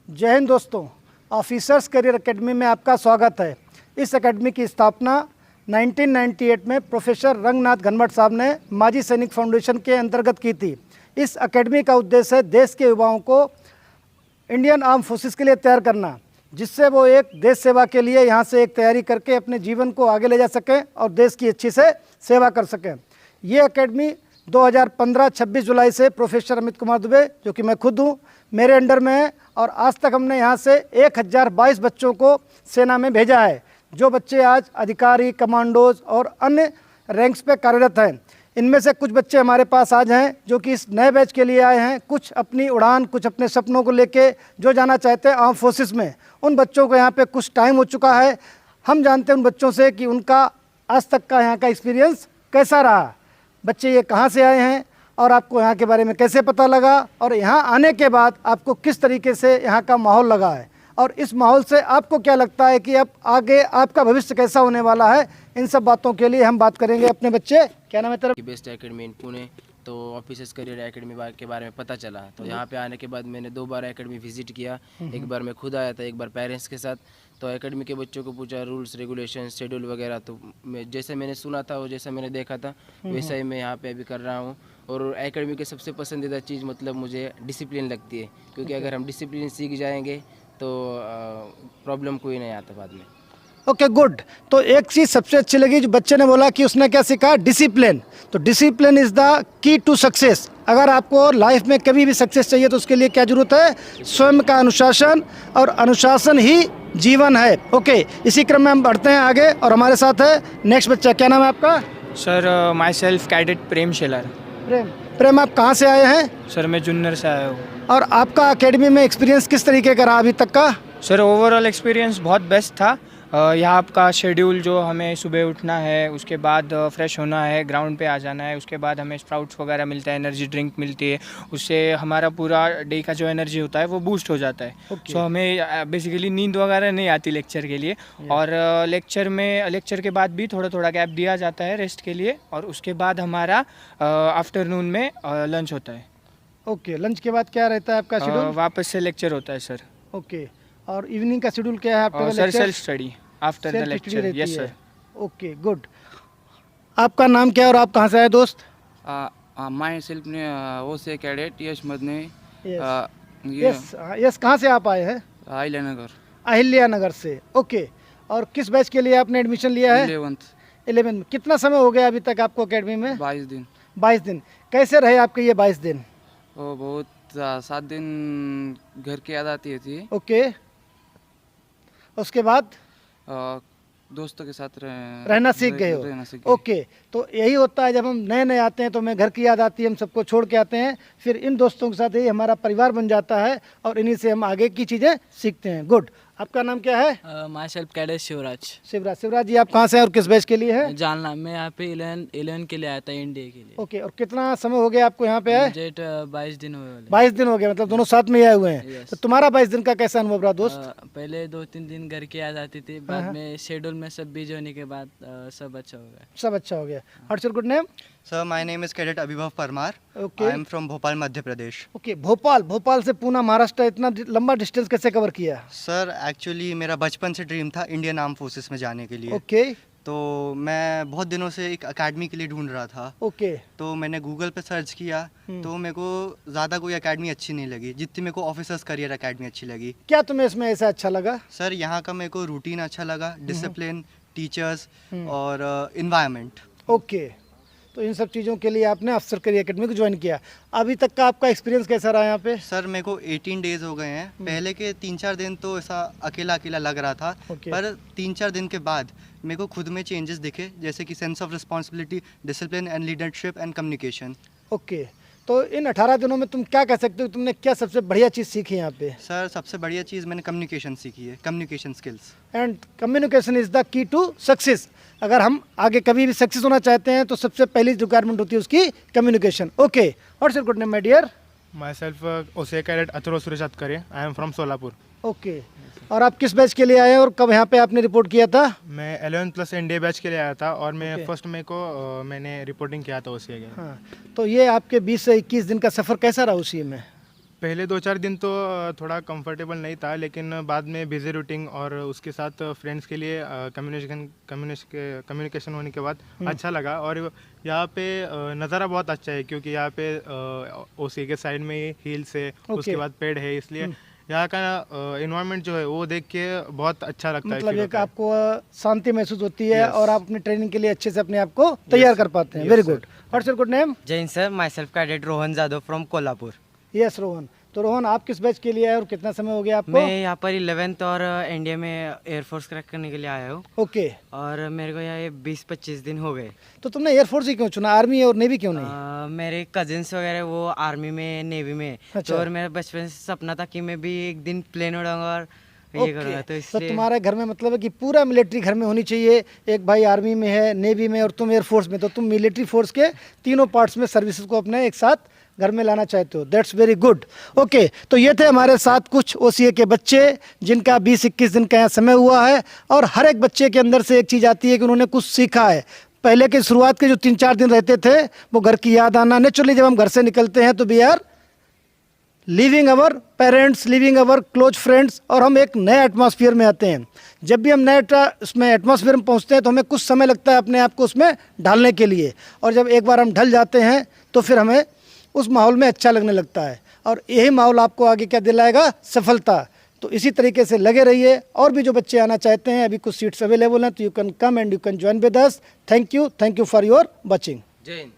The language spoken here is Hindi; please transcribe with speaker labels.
Speaker 1: जय हिंद दोस्तों, ऑफिसर्स करियर एकेडमी में आपका स्वागत है। इस एकेडमी की स्थापना 1998 में प्रोफेसर रंगनाथ घनवट साहब ने माजी सैनिक फाउंडेशन के अंतर्गत की थी। इस एकेडमी का उद्देश्य है देश के युवाओं को इंडियन आर्म फोर्सेस के लिए तैयार करना, जिससे वो एक देश सेवा के लिए यहाँ से एक तैयारी करके अपने जीवन को आगे ले जा सकें और देश की अच्छी से सेवा कर सकें। ये एकेडमी 2015-26 जुलाई से प्रोफेसर अमित कुमार दुबे, जो कि मैं खुद हूँ, मेरे अंडर में है और आज तक हमने यहाँ से 1022 बच्चों को सेना में भेजा है, जो बच्चे आज अधिकारी, कमांडोज और अन्य रैंक्स पे कार्यरत हैं। इनमें से कुछ बच्चे हमारे पास आज हैं जो कि इस नए बैच के लिए आए हैं, कुछ अपनी उड़ान, कुछ अपने सपनों को लेके जो जाना चाहते हैं आर्म फोर्सेस में। उन बच्चों को यहाँ पे कुछ टाइम हो चुका है। हम जानते हैं उन बच्चों से कि उनका आज तक का यहाँ का एक्सपीरियंस कैसा रहा। बच्चे ये कहाँ से आए हैं और आपको यहाँ के बारे में कैसे पता लगा, और यहाँ आने के बाद आपको किस तरीके से यहाँ का माहौल लगा है, और इस माहौल से आपको क्या लगता है कि अब आगे आपका भविष्य कैसा होने वाला है। इन सब बातों के लिए हम बात करेंगे अपने बच्चे। क्या नाम है तेरा?
Speaker 2: Best academy in Pune. तो ऑफिसर्स करियर एकेडमी के बारे में पता चला, तो यहाँ पे आने के बाद मैंने 2 बार एकेडमी विजिट किया। एक बार मैं खुद आया था, एक बार पेरेंट्स के साथ। तो एकेडमी के बच्चों को पूछा रूल्स, रेगुलेशन, शेड्यूल वगैरह, तो जैसे मैंने सुना था और जैसा मैंने देखा था वैसा ही मैं यहाँ पे अभी कर रहा हूँ। और एकेडमी की सबसे पसंदीदा चीज़ मतलब मुझे डिसिप्लिन लगती है, क्योंकि अगर हम डिसिप्लिन सीख जाएंगे तो प्रॉब्लम कोई नहीं आता बाद में।
Speaker 1: Okay, good. तो एक चीज़ सबसे अच्छी लगी जो बच्चे ने बोला कि उसने क्या सीखा, डिसिप्लिन। तो discipline is the key to success. अगर आपको लाइफ में कभी भी सक्सेस चाहिए तो उसके लिए क्या जरूरत है, स्वयं का अनुशासन, और अनुशासन ही जीवन है। ओके, इसी क्रम में हम बढ़ते हैं आगे और हमारे साथ है नेक्स्ट बच्चा। क्या नाम है आपका?
Speaker 3: सर माई सेल्फ कैडेट प्रेम शेलर।
Speaker 1: प्रेम, आप कहाँ से आए हैं?
Speaker 3: सर मैं जुन्नर से आया हूँ।
Speaker 1: और आपका एकेडमी में एक्सपीरियंस किस तरीके का रहा अभी तक का?
Speaker 3: सर ओवरऑल एक्सपीरियंस बहुत बेस्ट था। यहाँ का शेड्यूल, जो हमें सुबह उठना है, उसके बाद फ्रेश होना है, ग्राउंड पे आ जाना है, उसके बाद हमें स्प्राउट्स वगैरह मिलता है, एनर्जी ड्रिंक मिलती है, उससे हमारा पूरा डे का जो एनर्जी होता है वो बूस्ट हो जाता है। सो हमें बेसिकली नींद वगैरह नहीं आती लेक्चर के लिए। और लेक्चर के बाद भी थोड़ा थोड़ा गैप दिया जाता है रेस्ट के लिए, और उसके बाद हमारा आफ्टरनून में लंच होता है।
Speaker 1: ओके, लंच के बाद क्या रहता है आपका शेड्यूल?
Speaker 3: वापस से लेक्चर होता है सर।
Speaker 1: ओके, और इवनिंग का शेड्यूल क्या है आपका?
Speaker 3: Sir self study after the lecture. Yes sir.
Speaker 1: Okay, good. आपका नाम क्या है और आप कहाँ से आए दोस्त?
Speaker 4: माई सेल्फ ने वो से कैडेट यश मदने।
Speaker 1: यस, कहाँ से आप आए हैं? अहिल्या नगर से। ओके, और किस बैच के लिए आपने एडमिशन लिया है? 11th में। कितना समय हो गया अभी तक आपको एकेडमी में?
Speaker 4: 22 दिन।
Speaker 1: 22 दिन। कैसे रहे आपके ये 22 दिन?
Speaker 4: वो बहुत 7 दिन घर की याद आती थी।
Speaker 1: ओके, उसके बाद
Speaker 4: दोस्तों के साथ
Speaker 1: रहना सीख गए हो। ओके, तो यही होता है जब हम नए नए आते हैं तो हमें घर की याद आती है, हम सबको छोड़ के आते हैं, फिर इन दोस्तों के साथ ही हमारा परिवार बन जाता है और इन्हीं से हम आगे की चीज़ें सीखते हैं। गुड। आपका नाम क्या है?
Speaker 5: Myself cadet Shivraj.
Speaker 1: Shivraj ji, आप कहाँ से हैं और किस बैच के लिए है?
Speaker 5: जालना। मैं यहाँ पे 11 के लिए आया था, इंडिया के लिए।
Speaker 1: ओके, और कितना समय हो गया आपको यहाँ पे आए?
Speaker 5: मुझे 22 दिन हुए वाले।
Speaker 1: 22 दिन हो गए, मतलब दोनों साथ में ही आए हुए हैं। तो तुम्हारा 22 दिन का कैसा अनुभव रहा दोस्त?
Speaker 5: पहले 2-3 दिन घर की याद आती थी, बाद में शेड्यूल में सब बिजी होने के बाद सब अच्छा हो गया।
Speaker 1: सब अच्छा हो गया। What's your good name?
Speaker 6: Sir my name is cadet Abhibhav Parmar.
Speaker 1: Okay,
Speaker 6: I am from Bhopal, Madhya Pradesh.
Speaker 1: Okay, Bhopal से पूना महाराष्ट्र, इतना लंबा डिस्टेंस कैसे कवर किया?
Speaker 6: सर एक्चुअली मेरा बचपन से ड्रीम था इंडियन आर्म फोर्सेस में जाने के लिए।
Speaker 1: ओके,
Speaker 6: तो मैं बहुत दिनों से एक एकेडमी के लिए ढूंढ रहा था।
Speaker 1: ओके,
Speaker 6: तो मैंने गूगल पे सर्च किया, तो मेरे को ज़्यादा कोई एकेडमी अच्छी नहीं लगी जितनी मेरे को ऑफिसर्स करियर एकेडमी अच्छी लगी।
Speaker 1: क्या तुम्हें इसमें ऐसा अच्छा लगा?
Speaker 6: सर यहाँ का मेरे को रूटीन अच्छा लगा, डिसिप्लिन, टीचर्स और इन्वायरमेंट।
Speaker 1: ओके, तो इन सब चीज़ों के लिए आपने अफसर करियर एकेडमी को ज्वाइन किया। अभी तक का आपका एक्सपीरियंस कैसा रहा यहाँ पे?
Speaker 6: सर मेरे को 18 डेज हो गए हैं। पहले के 3-4 दिन तो ऐसा अकेला लग रहा था, पर 3-4 दिन के बाद मेरे को खुद में चेंजेस दिखे, जैसे कि sense of responsibility, discipline and leadership and communication.
Speaker 1: Okay, तो इन 18 दिनों में तुम क्या कह सकते हो, तुमने क्या सबसे बढ़िया चीज़ सीखी यहाँ पे?
Speaker 6: सर सबसे बढ़िया चीज़ मैंने कम्युनिकेशन सीखी है, communication skills.
Speaker 1: And communication is the key to success. अगर हम आगे कभी भी सक्सेस होना चाहते हैं तो सबसे पहली रिक्वायरमेंट होती है उसकी communication. Okay, what's your good name my dear?
Speaker 7: Myself ओसे cadet Athuro Suresh Atkare. I am from Solapur.
Speaker 1: Okay, और आप किस बैच के लिए आए हैं और कब यहाँ पे आपने रिपोर्ट किया था?
Speaker 7: मैं 11+ एनडीए बैच के लिए आया था और मैं फर्स्ट मई को मैंने रिपोर्टिंग किया था ओसीए के।
Speaker 1: हाँ, तो ये आपके 20 से 21 दिन का सफ़र कैसा रहा उसी में?
Speaker 7: पहले 2-4 दिन तो थोड़ा कंफर्टेबल नहीं था, लेकिन बाद में बिजी रूटीन और उसके साथ फ्रेंड्स के लिए कम्युनिकेशन होने के बाद अच्छा लगा। और यहाँ पे नज़ारा बहुत अच्छा है, क्योंकि यहाँ पे ओसी के साइड में ही हिल्स है, उसके बाद पेड़ है, इसलिए यहाँ का इन्वायरमेंट जो है वो देख के बहुत अच्छा लगता है।
Speaker 1: मतलब
Speaker 7: feel
Speaker 1: एक
Speaker 7: होता है।
Speaker 1: आपको शांति महसूस होती है और आप अपनी ट्रेनिंग के लिए अच्छे से अपने आप को तैयार कर पाते हैं। Very good. What's your good name?
Speaker 8: Jain sir, myself cadet Rohan Jadhav from Kolhapur.
Speaker 1: Yes Rohan. तो रोहन, आप किस बैच के लिए आए और कितना समय हो गया आपको?
Speaker 8: मैं यहाँ पर 11th और एनडीए में एयरफोर्स क्रैक करने के लिए आया हूँ,
Speaker 1: ओके।
Speaker 8: और मेरे को यहाँ 20-25 दिन हो गए।
Speaker 1: तो तुमने एयरफोर्स ही क्यों चुना, आर्मी और नेवी क्यों नहीं?
Speaker 8: मेरे कजिन्स वगैरह वो आर्मी में, नेवी में,
Speaker 1: अच्छा।
Speaker 8: तो और मेरा बचपन से सपना था कि मैं भी एक दिन प्लेन उड़ाऊंगा और ये करूँगा, तो
Speaker 1: तो
Speaker 8: इसलिए
Speaker 1: तुम्हारे घर में मतलब है कि पूरा मिलिट्री घर में होनी चाहिए। एक भाई आर्मी में है, नेवी में, और तुम एयरफोर्स में, तो तुम मिलिट्री फोर्स के तीनों पार्ट्स में सर्विसेज को अपने एक साथ घर में लाना चाहते हो। That's very good. ओके, तो ये थे हमारे साथ कुछ ओसीए के बच्चे जिनका 20-21 दिन का यहाँ समय हुआ है, और हर एक बच्चे के अंदर से एक चीज़ आती है कि उन्होंने कुछ सीखा है। पहले के शुरुआत के जो 3-4 दिन रहते थे वो घर की याद आना, नेचुरली जब हम घर से निकलते हैं तो we are living our parents, living our close friends, और हम एक नए एटमॉस्फेयर में आते हैं। जब भी हम नए उसमें एटमॉस्फेयर में पहुंचते हैं तो हमें कुछ समय लगता है अपने आप को उसमें ढालने के लिए, और जब एक बार हम ढल जाते हैं तो फिर हमें उस माहौल में अच्छा लगने लगता है, और यही माहौल आपको आगे क्या दिलाएगा? सफलता। तो इसी तरीके से लगे रहिए। और भी जो बच्चे आना चाहते हैं, अभी कुछ सीट्स अवेलेबल हैं, तो you can come and you can join with us. Thank you for your watching.
Speaker 2: जय हिंद।